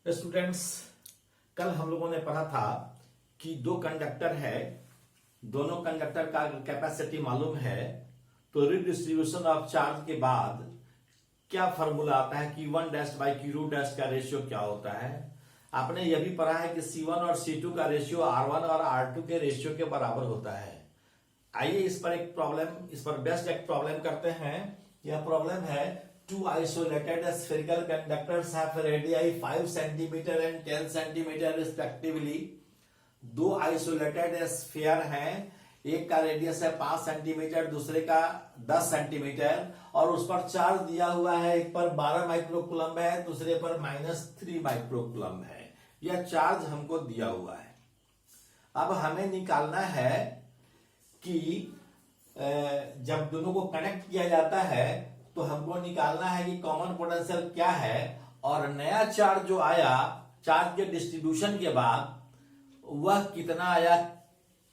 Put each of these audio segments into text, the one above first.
Students, कल हम लोगों ने पढ़ा था कि दो कंडक्टर है, दोनों कंडक्टर का कैपेसिटी मालूम है तो रिडिस्ट्रीब्यूशन ऑफ चार्ज के बाद क्या फॉर्मूला आता है, Q1 dash by Q2 dash का रेशियो क्या होता है। आपने यह भी पढ़ा है कि C1 और C2 का रेशियो R1 और R2 के रेशियो के बराबर होता है। आइए इस पर बेस्ट एक प्रॉब्लम करते हैं। यह प्रॉब्लम है, two isolated spherical conductors have radii 5 cm and 10 cm respectively। दो आइसोलेटेड स्फीयर हैं, एक का रेडियस है 5 सेंटीमीटर, दूसरे का 10 सेंटीमीटर, और उस पर चार्ज दिया हुआ है। एक पर 12 माइक्रोकूलम है, दूसरे पर -3 माइक्रोकूलम है। यह चार्ज हमको दिया हुआ है। अब हमें निकालना है कि जब दोनों को कनेक्ट किया जाता है तो हमको निकालना है कि कॉमन पोटेंशियल क्या है, और नया चार्ज जो आया चार्ज के डिस्ट्रीब्यूशन के बाद वह कितना आया,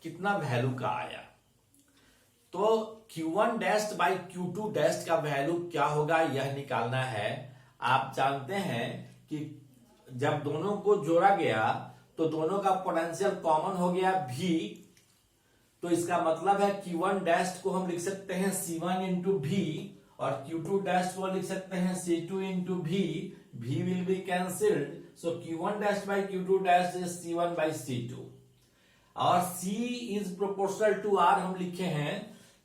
कितना वैल्यू का आया। तो Q1 dash by Q2 dash का वैल्यू क्या होगा यह निकालना है। आप जानते हैं कि जब दोनों को जोड़ा गया तो दोनों का पोटेंशियल कॉमन हो गया V, तो इसका मतलब है Q1 डैश को हम लिख सकते हैं C1 इंटू V और Q2 डैश को लिख सकते हैं C2 into V। V will be cancelled, so Q1 dash by Q2 dash is C1 by C2 और C is proportional to R हम लिखे हैं,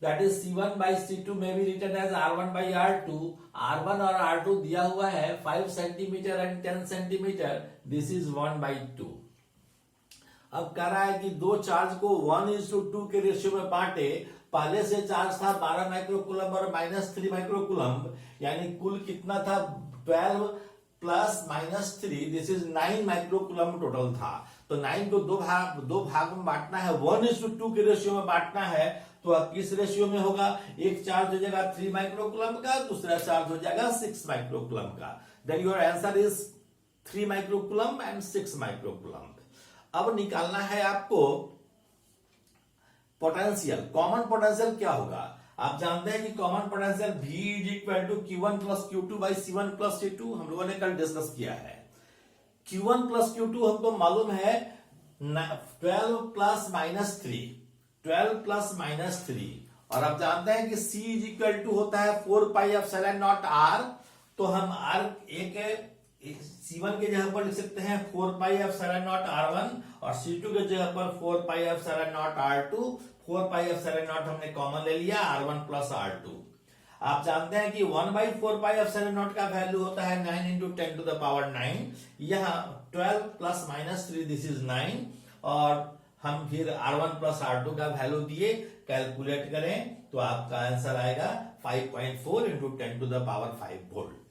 that is C1 by C2 may be written as R1 by R2। R1 और R2 दिया हुआ है 5 centimetre and 10 centimetre, this is 1 by 2। अब कह रहा है कि दो चार्ज को 1:2 के रेशियो में बांटे। पहले से चार्ज था 12 माइक्रोकूलम और -3 माइक्रोकूलम, यानी कुल कितना था 12 plus -3, this is 9 microcoulomb total था। तो 9 को दो भाग में बांटना है, 1:2 के रेशियो में बांटना है। तो किस रेशियो में होगा, एक चार्ज हो जाएगा 3 माइक्रोकूलम का, दूसरा चार्ज हो जाएगा 6 माइक्रोकूलम का। Then your answer is 3 microcoulomb and 6 microcoulomb. अब निकालना है आपको पोटेंशियल। कॉमन पोटेंशियल क्या होगा, आप जानते हैं कि common potential V is equal to Q1 plus Q2 by C1 plus C2, हम लोगों ने कल डिस्कस किया है। Q1 प्लस Q2 हमको मालूम है 12 प्लस -3, 12 प्लस -3, और आप जानते हैं कि C इज इक्वल टू होता है 4 पाई एप्सिलॉन नॉट R। तो हम R एक C1 के जगह पर लिख सकते हैं 4 पाई एप्सिलॉन नॉट R1 और C2 के जगह पर 4 pi epsilon not R2। 4 pi epsilon not हमने कॉमन ले लिया, R1 प्लस R2। आप जानते हैं कि 1/4 पाई एप्सिलॉन नॉट का वैल्यू होता है 9 इंटू 10 टू द पावर 9। यहाँ 12 प्लस -3 दिस इज 9, और हम फिर R1 प्लस R2 का वैल्यू दिए, कैलकुलेट करें तो आपका आंसर आएगा 5.4 into 10 to the power 5 volt.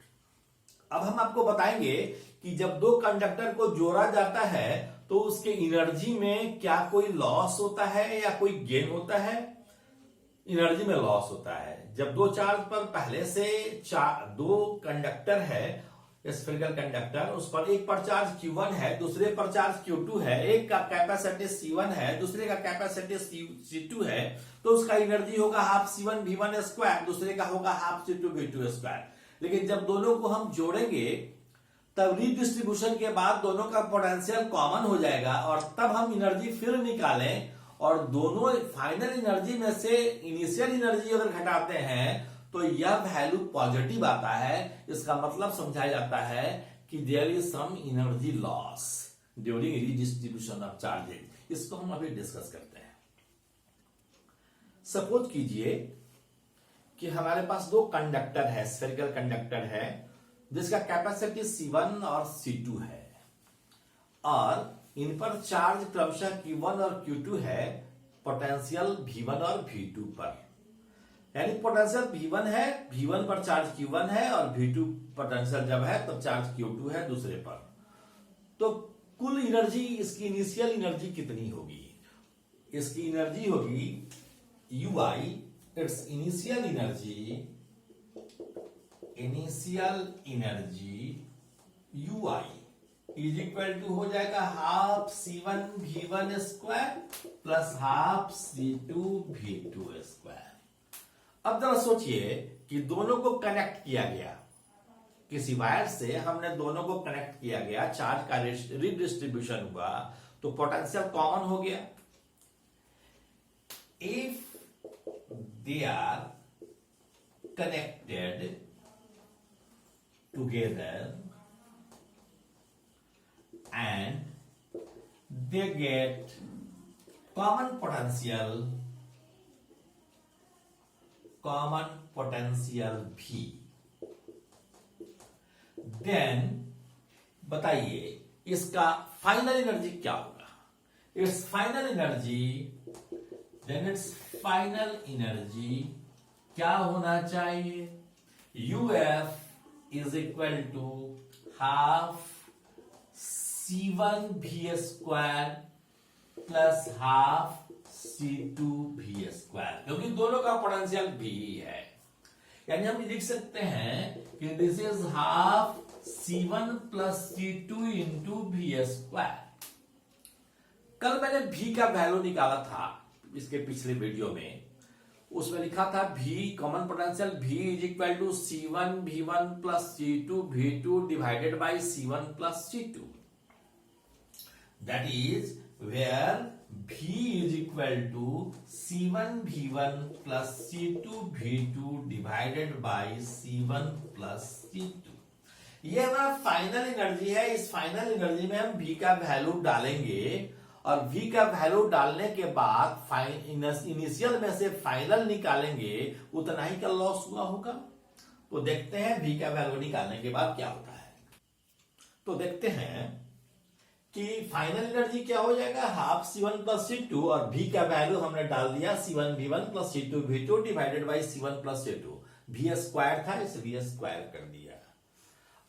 अब हम आपको बताएंगे कि जब दो कंडक्टर को जोड़ा जाता है तो उसके एनर्जी में क्या कोई लॉस होता है या कोई गेन होता है। एनर्जी में लॉस होता है जब दो चार्ज पर पहले से दो कंडक्टर है, स्फेरिकल कंडक्टर, उस पर एक पर चार्ज Q1 है, दूसरे पर चार्ज Q2 है, एक का कैपेसिटी C1 है, दूसरे का कैपेसिटी C2 है, तो उसका एनर्जी होगा हाफ C1 V1 स्क्वायर, दूसरे का होगा हाफ C2 V2 स्क्वायर। लेकिन जब दोनों को हम जोड़ेंगे तब रिडिस्ट्रीब्यूशन के बाद दोनों का पोटेंशियल कॉमन हो जाएगा, और तब हम एनर्जी फिर निकालें और दोनों फाइनल एनर्जी में से इनिशियल एनर्जी अगर घटाते हैं तो यह वैल्यू पॉजिटिव आता है। इसका मतलब समझाया जाता है कि there is some energy loss during redistribution of charges. इसको हम अभी डिस्कस करते हैं। सपोज कीजिए कि हमारे पास दो कंडक्टर है, स्फेरिकल कंडक्टर है, जिसका कैपेसिटी C1 और C2 है, और इन पर चार्ज क्रमशः Q1 और Q2 है, पोटेंशियल V1 और V2 पर। यानी पोटेंशियल V1 है, V1 पर चार्ज Q1 है, और V2 पोटेंशियल जब है तब चार्ज Q2 है दूसरे पर। तो कुल एनर्जी, इसकी इनिशियल एनर्जी कितनी होगी, इसकी एनर्जी होगी UI, it's initial energy UI is equal to हो जाएगा half C1 V1 square plus half C2 V2 square. अब जरा सोचिए कि दोनों को कनेक्ट किया गया, किसी वायर से हमने दोनों को कनेक्ट किया गया, चार्ज का रिडिस्ट्रीब्यूशन हुआ, तो पोटेंशियल कॉमन हो गया। If they are connected together and they get common potential V, then बताइए इसका फाइनल एनर्जी क्या होगा? इट्स फाइनल एनर्जी क्या होना चाहिए? UF is equal to half C1 V square plus half C2 V square, क्योंकि दोनों का पोटेंशियल V है। यानी हम लिख सकते हैं कि this is half C1 plus C2 into V square. कल मैंने V का वैल्यू निकाला था इसके पिछले वीडियो में, उसमें लिखा था V common potential V is equal to C1 V1 plus C2 V2 divided by C1 plus C2। That is where V is equal to C1 V1 plus C2 V2 divided by C1 plus C2। ये हमारा final energy है। इस final energy में हम V का value डालेंगे और V का वैल्यू डालने के बाद इनिशियल में से फाइनल निकालेंगे, उतना ही का लॉस हुआ होगा। तो देखते हैं V का वैल्यू निकालने के बाद क्या होता है। तो देखते हैं कि फाइनल एनर्जी क्या हो जाएगा, हाफ C1 प्लस C2 और V का वैल्यू हमने डाल दिया C1 V1 plus C2 V2 divided by C1 plus C2। V square था, इसे V स्क्वायर कर दिया।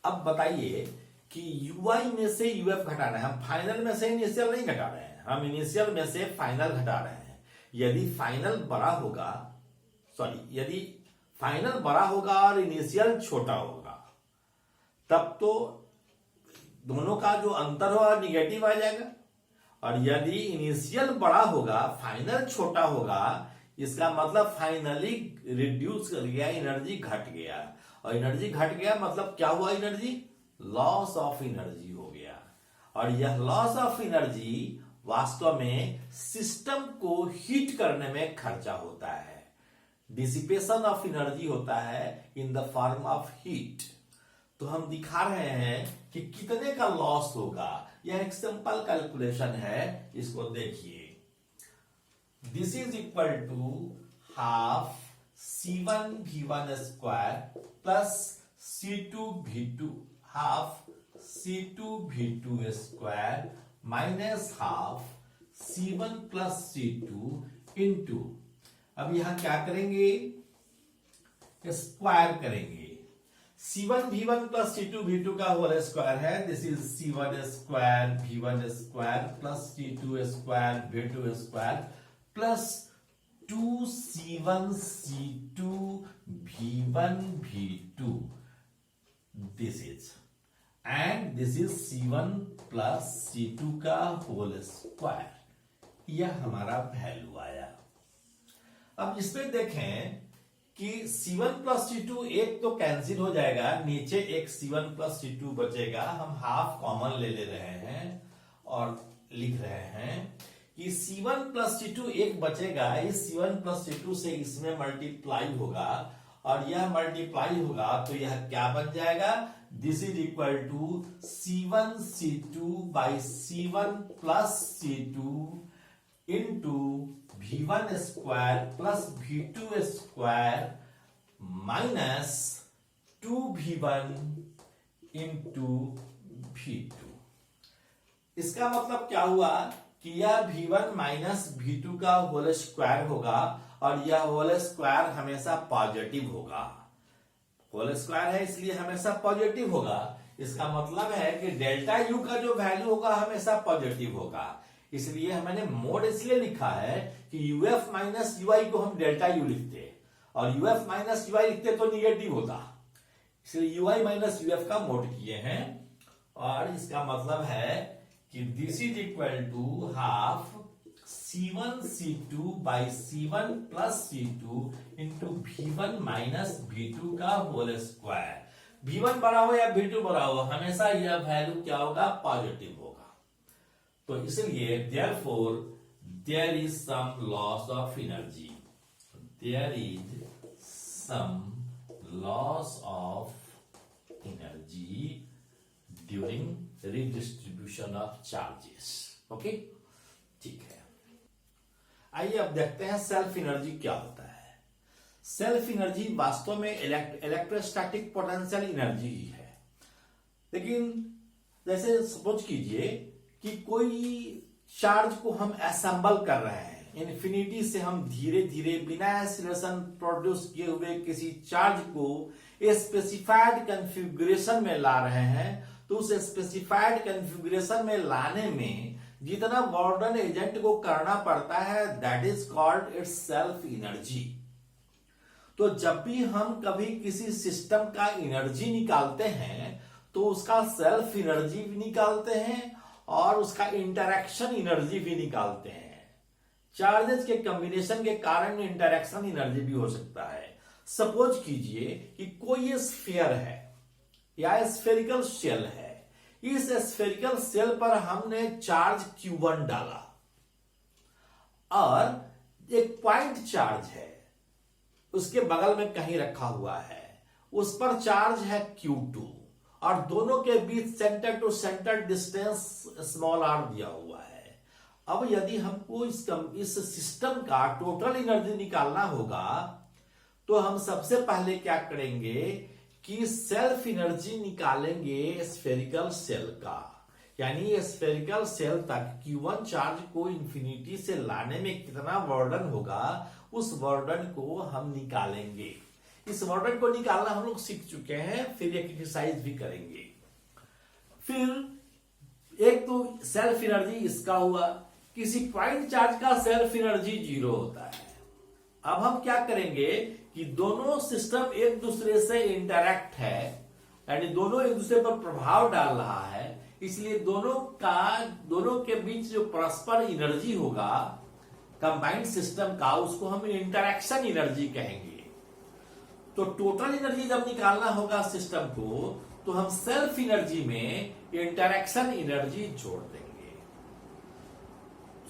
अब बताइए कि UI में से UF घटाना है। हम फाइनल में से इनिशियल नहीं घटा रहे हैं, हम इनिशियल में से फाइनल घटा रहे हैं। यदि फाइनल बड़ा होगा और इनिशियल छोटा होगा, तब तो दोनों का जो अंतर होगा निगेटिव आ जाएगा। और यदि इनिशियल बड़ा होगा फाइनल छोटा होगा, इसका मतलब फाइनली रिड्यूस कर गया, एनर्जी घट गया। और एनर्जी घट गया मतलब क्या हुआ? एनर्जी लॉस ऑफ एनर्जी हो गया। और यह लॉस ऑफ एनर्जी वास्तव में सिस्टम को हीट करने में खर्चा होता है। डिसिपेशन ऑफ एनर्जी होता है in the form of heat. तो हम दिखा रहे हैं कि कितने का लॉस होगा। यह एक सिंपल कैलकुलेशन है, इसको देखिए। This is equal to half C1 V1 square plus C2 V2, half C2 V2 square minus half C1 plus C2 into, अब यहां क्या करेंगे? स्क्वायर करेंगे। C1 V1 plus C2 V2 का होल स्क्वायर है। This is C1 square V1 square plus C2 square V2 square plus 2C1 C2 V1 V2। This is C1 plus C2 का whole square. यह हमारा value आया। अब इसमें देखें कि C1 प्लस C2 एक तो कैंसिल हो जाएगा, नीचे एक C1 प्लस C2 बचेगा। हम हाफ कॉमन ले रहे हैं और लिख रहे हैं कि C1 प्लस C2 एक बचेगा। इस C1 प्लस C2 से इसमें मल्टीप्लाई होगा और यह मल्टीप्लाई होगा तो यह क्या बन जाएगा? This is equal to C1 C2 by C1 plus C2 into V1 square plus V2 square minus 2V1 into V2। इसका मतलब क्या हुआ कि यह V1 माइनस V2 का होल स्क्वायर होगा और यह होल स्क्वायर हमेशा पॉजिटिव होगा। होल स्क्वायर है इसलिए हमेशा पॉजिटिव होगा। इसका मतलब है कि डेल्टा यू का जो वैल्यू होगा हमेशा पॉजिटिव होगा। इसलिए मैंने मोड इसलिए लिखा है कि UF माइनस UI को हम डेल्टा यू लिखते और UF माइनस UI लिखते तो निगेटिव होता, इसलिए UI माइनस UF का मोड किए हैं। और इसका मतलब है कि this is equal to half C1 C2 by C1 plus C2 into V1 minus V2 का होल स्क्वायर। V1 बड़ा हो या V2 बड़ा हो, हमेशा यह वैल्यू क्या होगा, पॉजिटिव होगा। तो इसलिए therefore there is some loss of energy, there is some loss of energy during redistribution of charges। Okay, ठीक है। आइए अब देखते हैं सेल्फ एनर्जी क्या होता है। सेल्फ एनर्जी वास्तव में इलेक्ट्रोस्टैटिक पोटेंशियल एनर्जी ही है। लेकिन जैसे सपोज कीजिए कि कोई चार्ज को हम असेंबल कर रहे हैं, इन्फिनिटी से हम धीरे धीरे बिना एक्सीलरेशन प्रोड्यूस किए हुए किसी चार्ज को स्पेसिफाइड कॉन्फ़िगरेशन में ला रहे हैं, तो उस स्पेसिफाइड कॉन्फ़िगरेशन में लाने में जितना वार्डन एजेंट को करना पड़ता है, that is called its self energy. तो जब भी हम कभी किसी सिस्टम का एनर्जी निकालते हैं तो उसका सेल्फ एनर्जी भी निकालते हैं और उसका इंटरैक्शन एनर्जी भी निकालते हैं। चार्जेस के कॉम्बिनेशन के कारण इंटरैक्शन एनर्जी भी हो सकता है। सपोज कीजिए कि कोई स्फीयर है या स्फेरिकल शेल है, इस स्फेरिकल सेल पर हमने चार्ज Q1 डाला और एक पॉइंट चार्ज है उसके बगल में कहीं रखा हुआ है, उस पर चार्ज है Q2 और दोनों के बीच centre to centre distance small r दिया हुआ है। अब यदि हमको इस सिस्टम का टोटल एनर्जी निकालना होगा तो हम सबसे पहले क्या करेंगे कि सेल्फ एनर्जी निकालेंगे स्फेरिकल सेल का, यानी स्फेरिकल सेल तक Q1 चार्ज को इंफिनिटी से लाने में कितना वर्डन होगा, उस वर्डन को हम निकालेंगे। इस वर्डन को निकालना हम लोग सीख चुके हैं, फिर एक एक्सरसाइज भी करेंगे। फिर एक तो सेल्फ एनर्जी इसका हुआ, किसी पॉइंट चार्ज का सेल्फ एनर्जी 0 होता है। अब हम क्या करेंगे कि दोनों सिस्टम एक दूसरे से इंटरैक्ट है, यानी दोनों एक दूसरे पर प्रभाव डाल रहा है, इसलिए दोनों के बीच जो परस्पर एनर्जी होगा कंबाइंड सिस्टम का, उसको हम इंटरैक्शन एनर्जी कहेंगे। तो टोटल एनर्जी जब निकालना होगा सिस्टम को, तो हम सेल्फ एनर्जी में इंटरैक्शन एनर्जी जोड़ देंगे।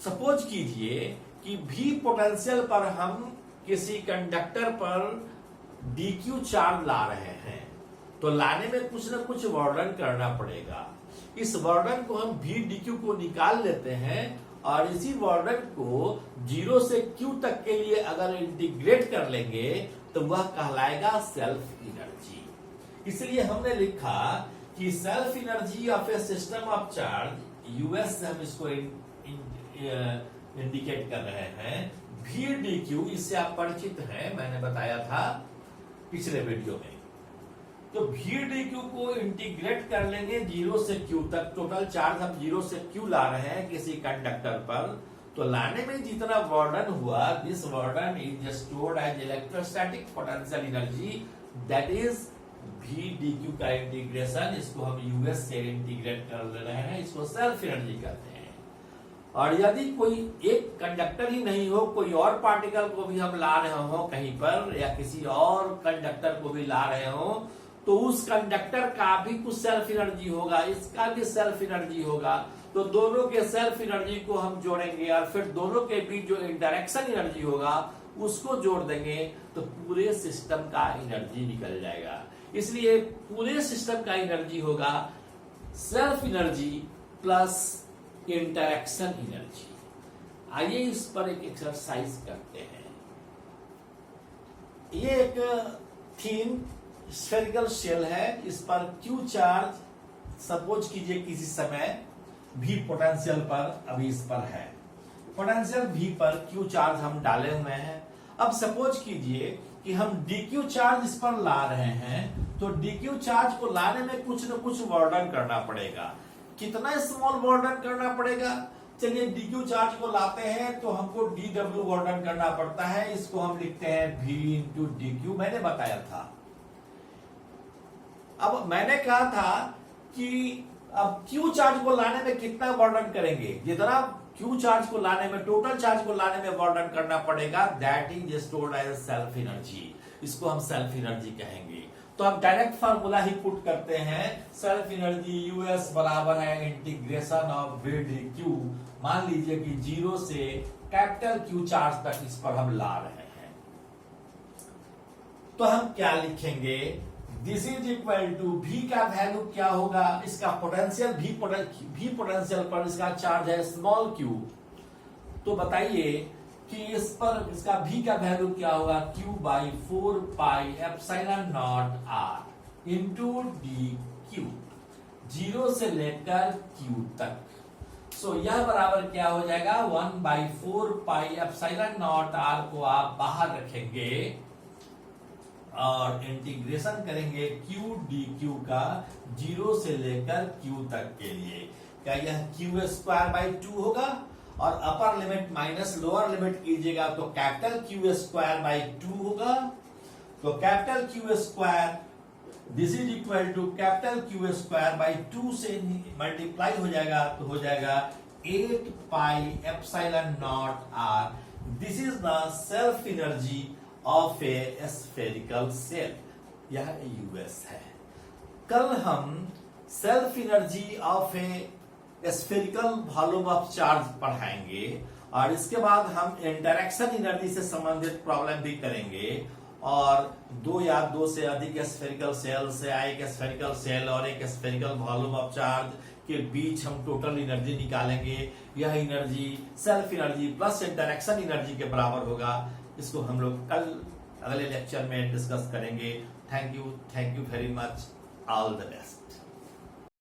सपोज कीजिए कि V पोटेंशियल पर हम किसी कंडक्टर पर dq चार्ज ला रहे हैं, तो लाने में कुछ ना कुछ वर्डन करना पड़ेगा। इस वर्डन को हम V dq को निकाल लेते हैं और इसी वर्डन को 0 से q तक के लिए अगर इंटीग्रेट कर लेंगे तो वह कहलाएगा सेल्फ एनर्जी। इसलिए हमने लिखा कि self energy of A system of charge US से हम इसको इंडिकेट कर रहे हैं। V dq, इससे आप परिचित हैं, मैंने बताया था पिछले वीडियो में। तो V dq को इंटीग्रेट कर लेंगे 0 से q तक। टोटल चार्ज हम 0 से q ला रहे हैं किसी कंडक्टर पर, तो लाने में जितना वर्डन हुआ, this work done is stored as electrostatic potential energy, that is V dq का इंटीग्रेशन। इसको हम यूएस से इंटीग्रेट कर ले रहे हैं, इसको सेल्फ एनर्जी कहते हैं। और यदि कोई एक कंडक्टर ही नहीं हो, कोई और पार्टिकल को भी हम ला रहे हो कहीं पर, या किसी और कंडक्टर को भी ला रहे हो, तो उस कंडक्टर का भी कुछ सेल्फ एनर्जी होगा, इसका भी सेल्फ एनर्जी होगा। तो दोनों के सेल्फ एनर्जी को हम जोड़ेंगे और फिर दोनों के बीच जो इंटरैक्शन एनर्जी होगा उसको जोड़ देंगे, तो पूरे सिस्टम का एनर्जी निकल जाएगा। इसलिए पूरे सिस्टम का एनर्जी होगा self energy plus interaction energy. आइए इस पर एक एक्सरसाइज करते हैं। ये एक थीन स्फेरिकल शेल है, इस पर Q चार्ज सपोज कीजिए किसी समय V पोटेंशियल पर अभी इस पर है, पोटेंशियल V पर Q चार्ज हम डाले हुए हैं। अब सपोज कीजिए कि हम dq चार्ज इस पर ला रहे हैं, तो dq चार्ज को लाने में कुछ न कुछ वर्डन करना पड़ेगा। कितना स्मॉल वर्डन करना पड़ेगा? चलिए dq चार्ज को लाते हैं तो हमको dw वर्डन करना पड़ता है, इसको हम लिखते हैं v इंटू dq, मैंने बताया था। अब मैंने कहा था कि अब q चार्ज को लाने में कितना वर्डन करेंगे, जितना q चार्ज को लाने में, टोटल चार्ज को लाने में वर्डन करना पड़ेगा, that is stored as self energy. इसको हम सेल्फ एनर्जी कहेंगे। तो आप डायरेक्ट फार्मूला ही पुट करते हैं। सेल्फ एनर्जी यूएस बराबर है integration of V D Q. मान लीजिए कि 0 से कैपिटल क्यू चार्ज तक इस पर हम ला रहे हैं, तो हम क्या लिखेंगे, दिस इज इक्वल टू भी का वैल्यू क्या होगा, इसका पोटेंशियल भी पोटेंशियल पर इसका चार्ज है स्मॉल क्यू। तो बताइए कि इस पर इसका भी का वैल्यू क्या होगा, Q by 4 pi epsilon naught R into D Q, 0 से लेकर क्यू तक। सो यह बराबर क्या हो जाएगा, 1/4 पाई एप्सिलॉन नॉट आर को आप बाहर रखेंगे और इंटीग्रेशन करेंगे क्यू डी क्यू का 0 से लेकर क्यू तक के लिए। क्या यह क्यू स्क्वायर बाई 2 होगा, और upper limit minus lower limit कीजिएगा तो कैपिटल क्यू स्क्वायर बाई 2 होगा। तो capital Q square this is equal to capital Q square by 2 से मल्टीप्लाई हो जाएगा तो हो जाएगा 8 pi epsilon naught R. This is the self energy of a spherical cell, यह यूएस है। कल हम self energy of a spherical volume of charge पढ़ाएंगे और इसके बाद हम इंटरेक्शन एनर्जी से संबंधित प्रॉब्लम भी करेंगे, और 2 या 2 से अधिक स्फेरिकल सेल से एक स्फेरिकल सेल और एक स्फेरिकल वॉल्यूम ऑफ चार्ज के बीच हम टोटल एनर्जी निकालेंगे। यह energy self energy plus interaction energy के बराबर होगा। इसको हम लोग कल अगले लेक्चर में डिस्कस करेंगे। Thank you very much, all the best.